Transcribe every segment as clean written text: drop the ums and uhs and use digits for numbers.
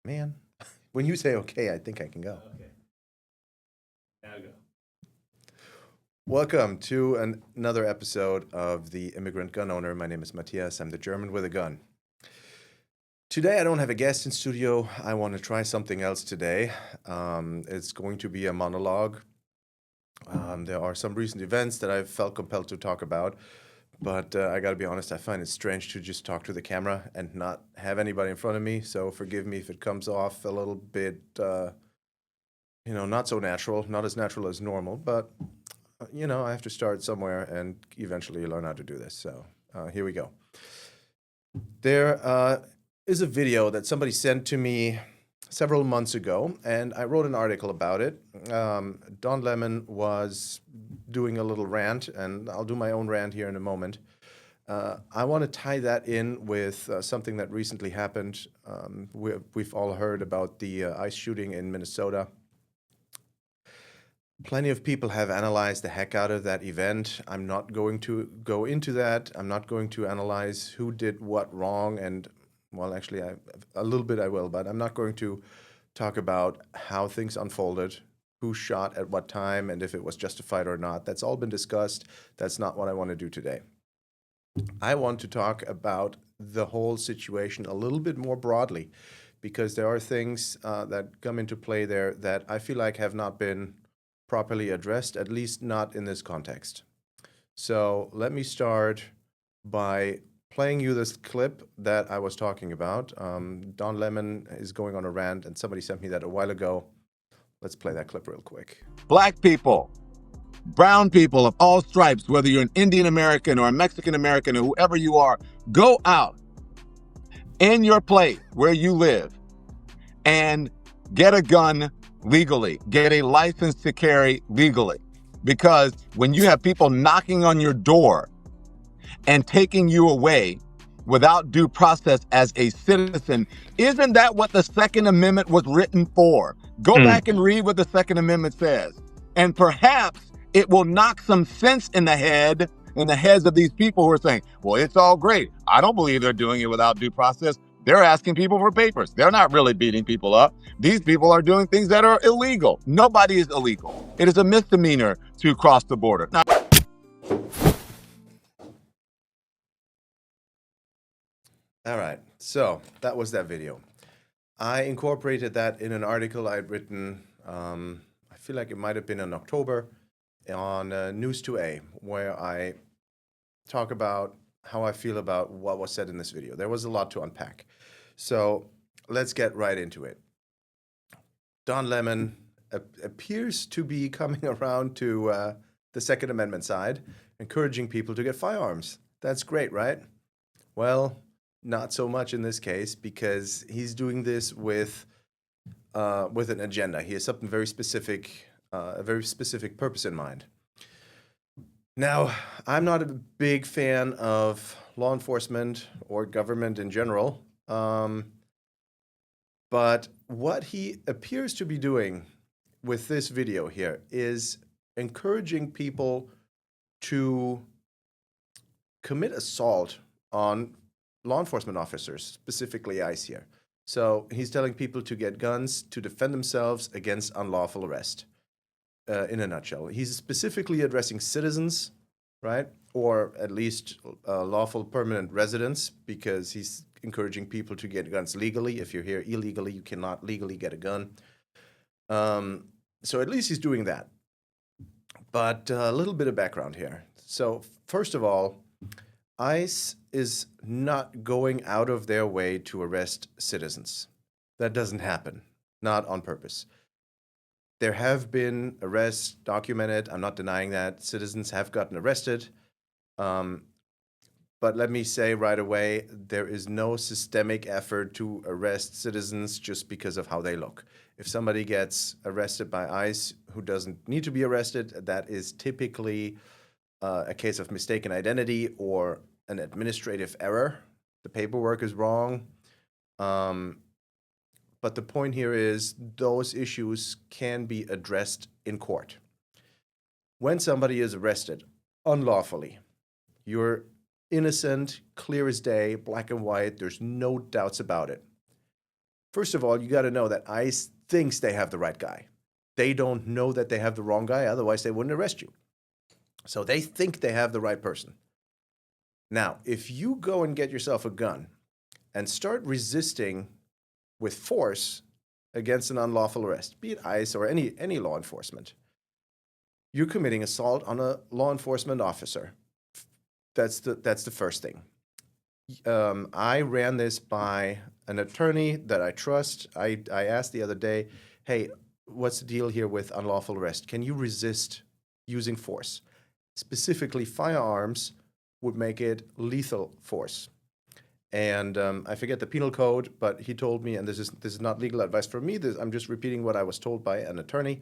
Man, when you say okay, I think I can go. Okay, now go. Welcome to another episode of The Immigrant Gun Owner. My name is Matthias. I'm the German with a gun. Today, I don't have a guest in studio. I want to try something else today. It's going to be a monologue. There are some recent events that I've felt compelled to talk about, but I got to be honest, I find it strange to just talk to the camera and not have anybody in front of me. So forgive me if it comes off a little bit, not so natural, not as natural as normal, but I have to start somewhere and eventually learn how to do this. So here we go. There is a video that somebody sent to me several months ago, and I wrote an article about it. Don Lemon was doing a little rant, and I'll do my own rant here in a moment. I want to tie that in with something that recently happened. We've all heard about the ICE shooting in Minnesota. Plenty of people have analyzed the heck out of that event. I'm not going to go into that. I'm not going to analyze who did what wrong. And, well, actually, a little bit I will, but I'm not going to talk about how things unfolded, who shot at what time, and if it was justified or not. That's all been discussed. That's not what I want to do today. I want to talk about the whole situation a little bit more broadly, because there are things that come into play there that I feel like have not been properly addressed, at least not in this context. So let me start by playing you this clip that I was talking about. Don Lemon is going on a rant, and somebody sent me that a while ago. Let's play that clip real quick. Black people, brown people of all stripes, whether you're an Indian American or a Mexican American or whoever you are, go out in your place where you live and get a gun legally, get a license to carry legally. Because when you have people knocking on your door and taking you away without due process as a citizen, isn't that what the Second Amendment was written for? Go back and read what the Second Amendment says. And perhaps it will knock some sense in the heads of these people who are saying, well, it's all great. I don't believe they're doing it without due process. They're asking people for papers. They're not really beating people up. These people are doing things that are illegal. Nobody is illegal. It is a misdemeanor to cross the border. Now, All right, so that was that video. I incorporated that in an article I'd written, I feel like it might have been in October, on News 2A, where I talk about how I feel about what was said in this video. There was a lot to unpack. So let's get right into it. Don Lemon appears to be coming around to the Second Amendment side, encouraging people to get firearms. That's great, right? Well, not so much in this case, because he's doing this with an agenda. He has something very specific, a very specific purpose in mind. Now, I'm not a big fan of law enforcement or government in general, but what he appears to be doing with this video here is encouraging people to commit assault on law enforcement officers, specifically ICE here. So he's telling people to get guns to defend themselves against unlawful arrest. In a nutshell, he's specifically addressing citizens, right? Or at least lawful permanent residents, because he's encouraging people to get guns legally. If you're here illegally, you cannot legally get a gun. So at least he's doing that. But a little bit of background here. So first of all, ICE is not going out of their way to arrest citizens. That doesn't happen, not on purpose. There have been arrests documented. I'm not denying that. Citizens have gotten arrested. But let me say right away, there is no systemic effort to arrest citizens just because of how they look. If somebody gets arrested by ICE who doesn't need to be arrested, that is typically a case of mistaken identity or an administrative error. The paperwork is wrong. But the point here is those issues can be addressed in court. When somebody is arrested unlawfully, you're innocent, clear as day, black and white, there's no doubts about it. First of all, you got to know that ICE thinks they have the right guy. They don't know that they have the wrong guy, otherwise they wouldn't arrest you. So they think they have the right person. Now, if you go and get yourself a gun and start resisting with force against an unlawful arrest, be it ICE or any law enforcement, you're committing assault on a law enforcement officer. That's the first thing. I ran this by an attorney that I trust. I asked the other day, hey, what's the deal here with unlawful arrest? Can you resist using force? Specifically, firearms would make it lethal force. And I forget the penal code, but he told me, and this is not legal advice from me, I'm just repeating what I was told by an attorney.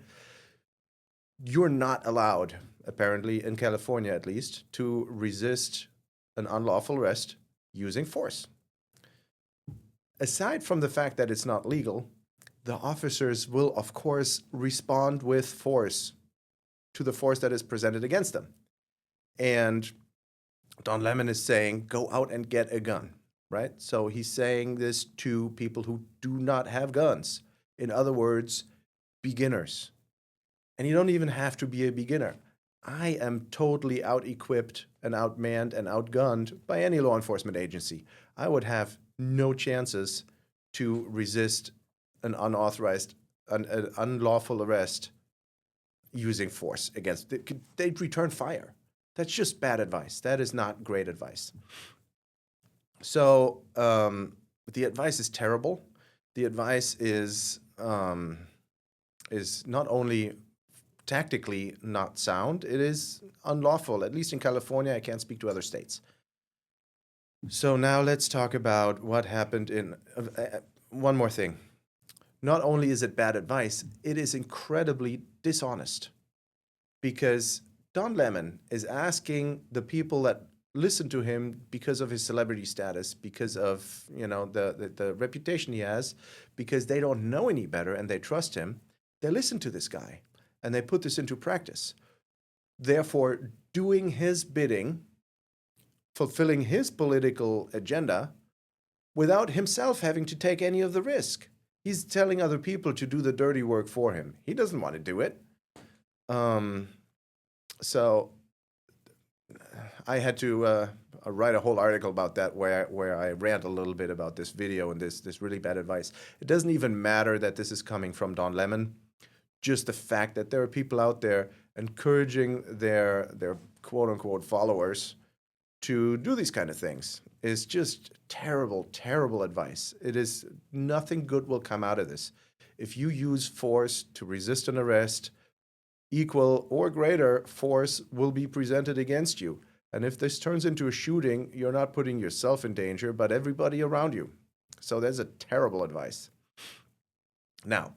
You're not allowed, apparently in California at least, to resist an unlawful arrest using force. Aside from the fact that it's not legal, the officers will, of course, respond with force to the force that is presented against them. And Don Lemon is saying, go out and get a gun, right? So he's saying this to people who do not have guns. In other words, beginners. And you don't even have to be a beginner. I am totally out-equipped and outmanned and outgunned by any law enforcement agency. I would have no chances to resist an unauthorized, an unlawful arrest using force against. They'd return fire. That's just bad advice. That is not great advice. So the advice is terrible. The advice is not only tactically not sound, it is unlawful, at least in California. I can't speak to other states. So now let's talk about what happened in, one more thing. Not only is it bad advice, it is incredibly dishonest. Because Don Lemon is asking the people that listen to him because of his celebrity status, because of the reputation he has, because they don't know any better and they trust him, they listen to this guy and they put this into practice. Therefore, doing his bidding, fulfilling his political agenda, without himself having to take any of the risk. He's telling other people to do the dirty work for him. He doesn't want to do it. So I had to write a whole article about that where I rant a little bit about this video and this really bad advice. It doesn't even matter that this is coming from Don Lemon. Just the fact that there are people out there encouraging their quote-unquote followers to do these kind of things is just terrible, terrible advice. It is nothing good will come out of this. If you use force to resist an arrest, equal or greater force will be presented against you. And if this turns into a shooting, you're not putting yourself in danger, but everybody around you. So that's a terrible advice. Now,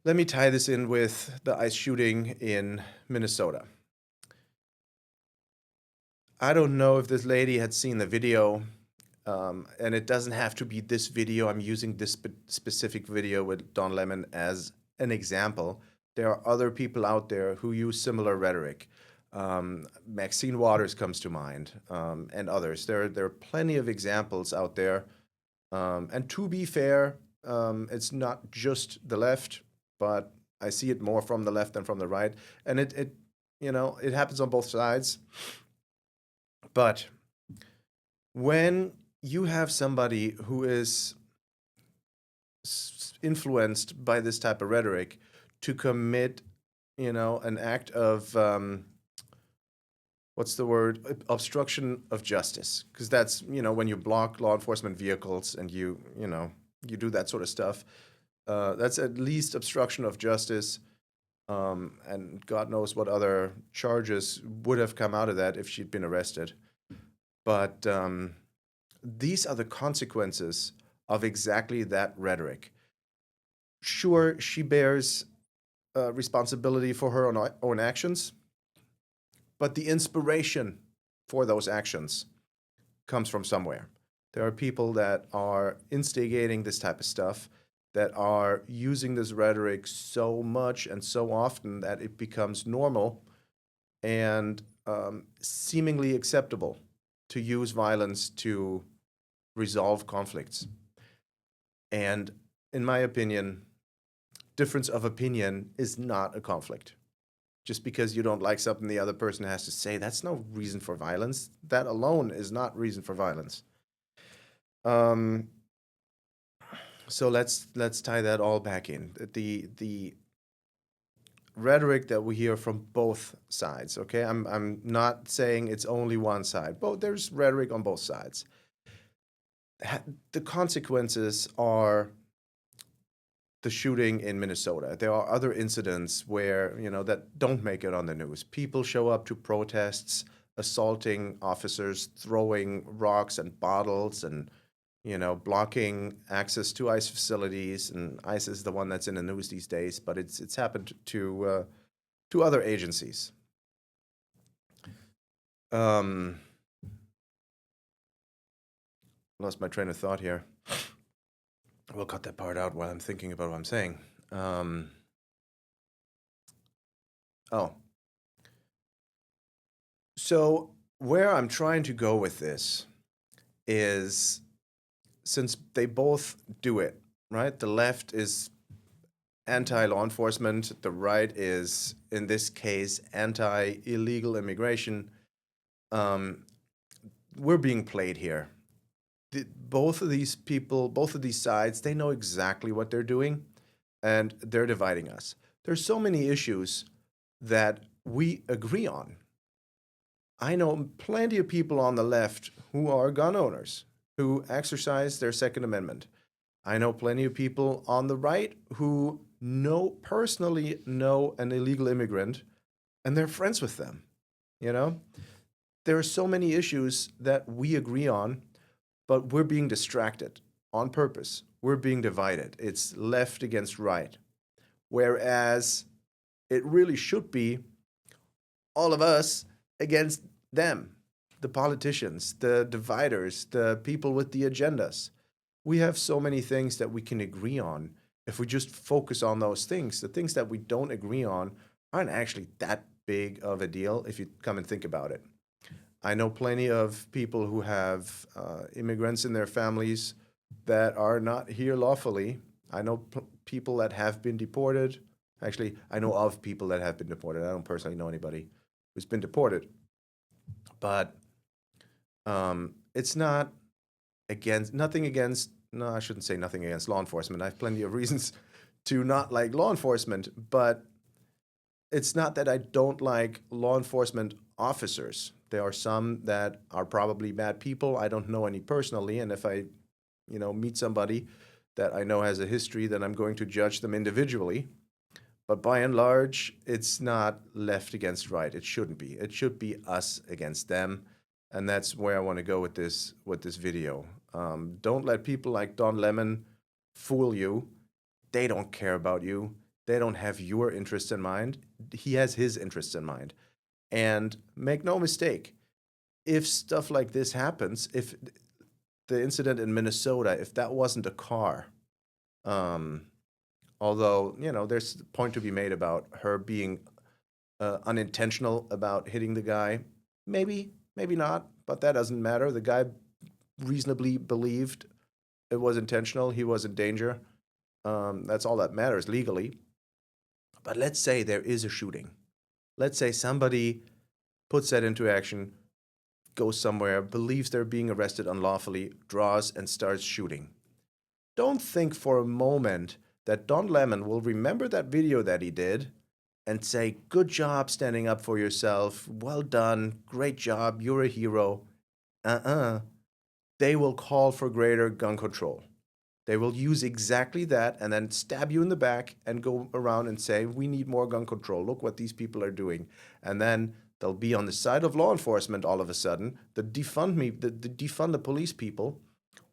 let me tie this in with the ICE shooting in Minnesota. I don't know if this lady had seen the video, and it doesn't have to be this video. I'm using this specific video with Don Lemon as an example. There are other people out there who use similar rhetoric. Maxine Waters comes to mind, and others. There are plenty of examples out there. And to be fair, it's not just the left, but I see it more from the left than from the right. And it happens on both sides. But when you have somebody who is influenced by this type of rhetoric to commit, an act of, what's the word? Obstruction of justice. Because that's, when you block law enforcement vehicles and you do that sort of stuff, that's at least obstruction of justice. And God knows what other charges would have come out of that if she'd been arrested. But these are the consequences of exactly that rhetoric. Sure, she bears responsibility for her own actions, but the inspiration for those actions comes from somewhere. There are people that are instigating this type of stuff, that are using this rhetoric so much and so often that it becomes normal and seemingly acceptable to use violence to resolve conflicts. And in my opinion, difference of opinion is not a conflict. Just because you don't like something the other person has to say, that's no reason for violence. That alone is not reason for violence. Um, so let's tie that all back in. The rhetoric that we hear from both sides. Okay, I'm not saying it's only one side. Both there's rhetoric on both sides. The consequences are the shooting in Minnesota. There are other incidents where, that don't make it on the news. People show up to protests, assaulting officers, throwing rocks and bottles, and, blocking access to ICE facilities. And ICE is the one that's in the news these days, but it's happened to other agencies. Lost my train of thought here. We'll cut that part out while I'm thinking about what I'm saying. Oh. So, where I'm trying to go with this is, since they both do it, right? The left is anti-law enforcement, the right is, in this case, anti-illegal immigration. We're being played here. Both of these people, both of these sides, they know exactly what they're doing, and they're dividing us. There's so many issues that we agree on. I know plenty of people on the left who are gun owners, who exercise their Second Amendment. I know plenty of people on the right who personally know an illegal immigrant, and they're friends with them. There are so many issues that we agree on, but we're being distracted on purpose. We're being divided. It's left against right. Whereas it really should be all of us against them, the politicians, the dividers, the people with the agendas. We have so many things that we can agree on. If we just focus on those things, the things that we don't agree on aren't actually that big of a deal if you come and think about it. I know plenty of people who have immigrants in their families that are not here lawfully. I know people that have been deported. Actually, I know of people that have been deported. I don't personally know anybody who's been deported. But it's not nothing against, no, I shouldn't say nothing against law enforcement. I have plenty of reasons to not like law enforcement, but it's not that I don't like law enforcement officers. There are some that are probably bad people. I don't know any personally, and if I, meet somebody that I know has a history, then I'm going to judge them individually. But by and large, it's not left against right. It shouldn't be. It should be us against them, and that's where I want to go with this video. Don't let people like Don Lemon fool you. They don't care about you. They don't have your interests in mind. He has his interests in mind. And make no mistake, if stuff like this happens, if the incident in Minnesota, if that wasn't a car, although, there's a point to be made about her being unintentional about hitting the guy. Maybe, maybe not, but that doesn't matter. The guy reasonably believed it was intentional. He was in danger. That's all that matters legally. But let's say there is a shooting. Let's say somebody puts that into action, goes somewhere, believes they're being arrested unlawfully, draws and starts shooting. Don't think for a moment that Don Lemon will remember that video that he did and say, good job standing up for yourself, well done, great job, you're a hero. They will call for greater gun control. They will use exactly that and then stab you in the back and go around and say, we need more gun control. Look what these people are doing. And then they'll be on the side of law enforcement all of a sudden. The defund the police people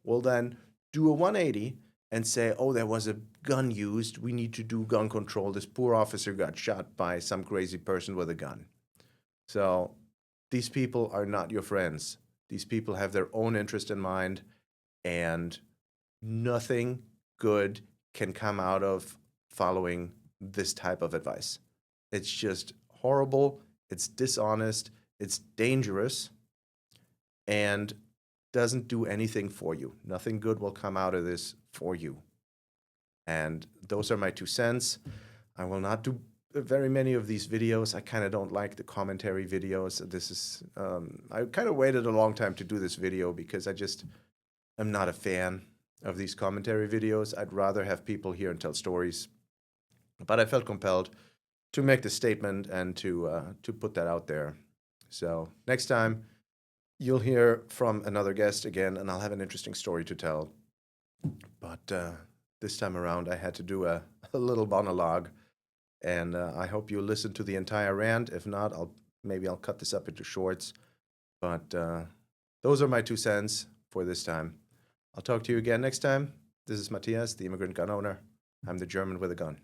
will then do a 180 and say, oh, there was a gun used. We need to do gun control. This poor officer got shot by some crazy person with a gun. So these people are not your friends. These people have their own interest in mind, and nothing good can come out of following this type of advice. It's just horrible, it's dishonest, it's dangerous, and doesn't do anything for you. Nothing good will come out of this for you. And those are my 2 cents. I will not do very many of these videos. I kind of don't like the commentary videos. This is, I kind of waited a long time to do this video because I just am not a fan of these commentary videos. I'd rather have people here and tell stories. But I felt compelled to make the statement and to put that out there. So next time you'll hear from another guest again, and I'll have an interesting story to tell. But this time around, I had to do a little monologue, and I hope you listen to the entire rant. If not, maybe I'll cut this up into shorts. But those are my 2 cents for this time. I'll talk to you again next time. This is Matthias, the immigrant gun owner. I'm the German with a gun.